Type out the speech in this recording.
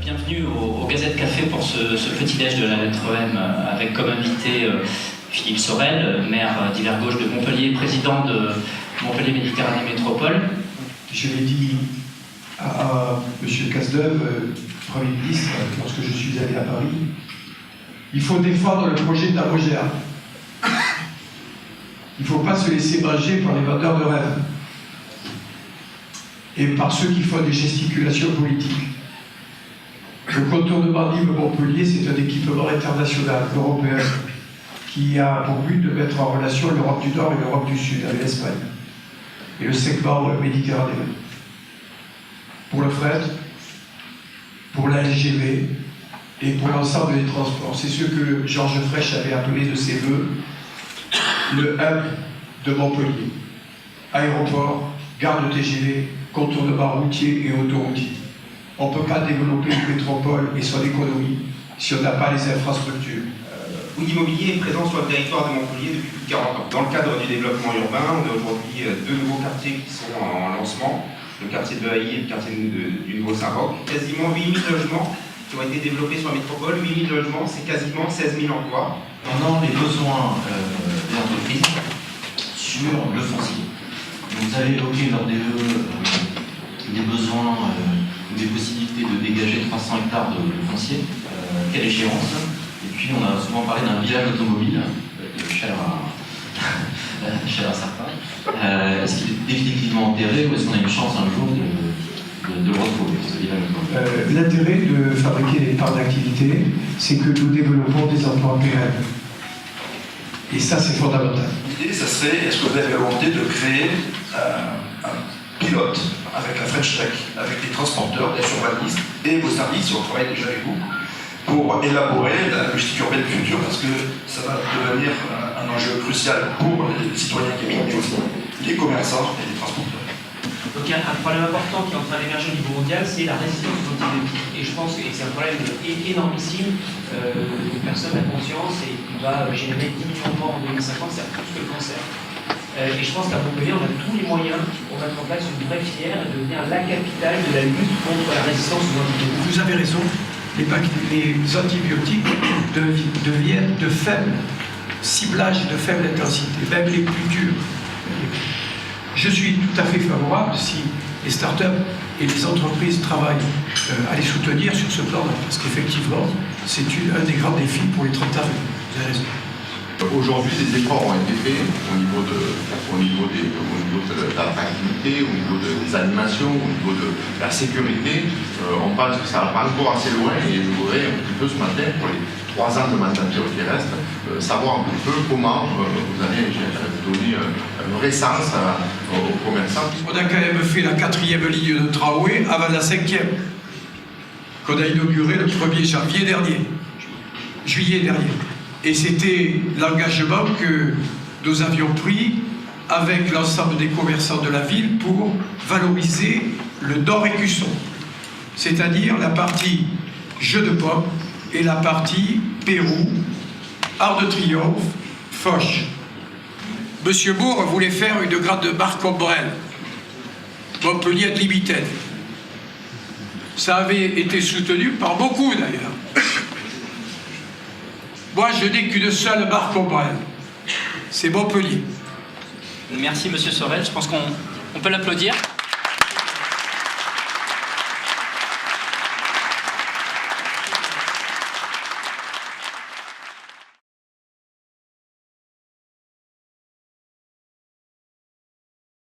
Bienvenue au Gazette Café pour ce petit déj de la lettre M avec comme invité Philippe Sorel, maire d'Hiver Gauche de Montpellier, président de Montpellier Méditerranée Métropole. Je l'ai dit à M. Cazeneuve, Premier ministre, lorsque je suis allé à Paris, il faut défendre le projet d'Abogère. Il ne faut pas se laisser manger par les vendeurs de rêves et par ceux qui font des gesticulations politiques. Le contournement d'Yves-Montpellier, c'est un équipement international européen qui a pour but de mettre en relation l'Europe du Nord et l'Europe du Sud, avec l'Espagne, et le segment méditerranéen. Pour le fret, pour la LGV et pour l'ensemble des transports. C'est ce que Georges Frêche avait appelé de ses voeux le hub de Montpellier. Aéroport, gare de TGV, contournement routier et autoroutier. On ne peut pas développer une métropole et son économie si on n'a pas les infrastructures. Bouygues Immobilier est présent sur le territoire de Montpellier depuis plus de 40 ans. Dans le cadre du développement urbain, on a aujourd'hui deux nouveaux quartiers qui sont en lancement, le quartier de Hailly et le quartier du Nouveau Saint-Roch. Quasiment 8 000 logements qui ont été développés sur la métropole. 8 000 logements, c'est quasiment 16 000 emplois. Pendant les besoins des entreprises sur le foncier. Vous avez évoqué lors des vœux des besoins ou des possibilités de dégager 300 hectares de foncier. Quelle échéance? Et puis on a souvent parlé d'un village automobile, cher à certains. Est-ce qu'il est définitivement enterré ou est-ce qu'on a une chance un jour de le retrouver, ce village automobile? L'intérêt de fabriquer des parts d'activité, c'est que nous développons des emplois pérennes. Et ça, c'est fondamental. L'idée, ça serait, est-ce que vous avez la volonté de créer un pilote avec la French Tech, avec les transporteurs, les urbanistes et vos services, on travaille déjà avec vous, pour élaborer la logistique urbaine future, parce que ça va devenir un enjeu crucial pour les citoyens qui habitent, mais aussi les commerçants et les transporteurs. Donc il y a un problème important qui est en train d'émerger au niveau mondial, c'est la résistance aux antibiotiques. Et je pense que c'est un problème énormissime dont personne n'a conscience et qui va générer 10 millions de morts en 2050, c'est plus que le cancer. Et je pense qu'à Montpellier, on a tous les moyens pour mettre en place une vraie filière et devenir la capitale de la lutte contre la résistance aux antibiotiques. Vous avez raison, les antibiotiques deviennent de faible ciblage, de faible intensité, même les plus durs. Je suis tout à fait favorable si les startups et les entreprises travaillent à les soutenir sur ce plan-là, parce qu'effectivement, c'est un des grands défis pour les 30 ans. Vous avez raison. Aujourd'hui, des efforts ont été faits au niveau de l'attractivité, au niveau des animations, au niveau de la sécurité. On pense que ça va pas encore assez loin et je voudrais un petit peu ce matin, pour les 3 ans de mandature qui restent, savoir un petit peu comment vous allez donner un vrai sens aux commerçants. On a quand même fait la 4e ligne de tramway avant la 5e, qu'on a inaugurée le 1er juillet dernier. Et c'était l'engagement que nous avions pris avec l'ensemble des commerçants de la ville pour valoriser le Nord-Écusson, c'est-à-dire la partie Jeu de Paume et la partie Pérou, Arc de Triomphe, Foch. Monsieur Bourg voulait faire une grande marque ombrelle, Montpellier Limited. Ça avait été soutenu par beaucoup d'ailleurs. Moi, je n'ai qu'une seule marque ombrelle, c'est Montpellier. Merci Monsieur Sorel, je pense qu'on peut l'applaudir.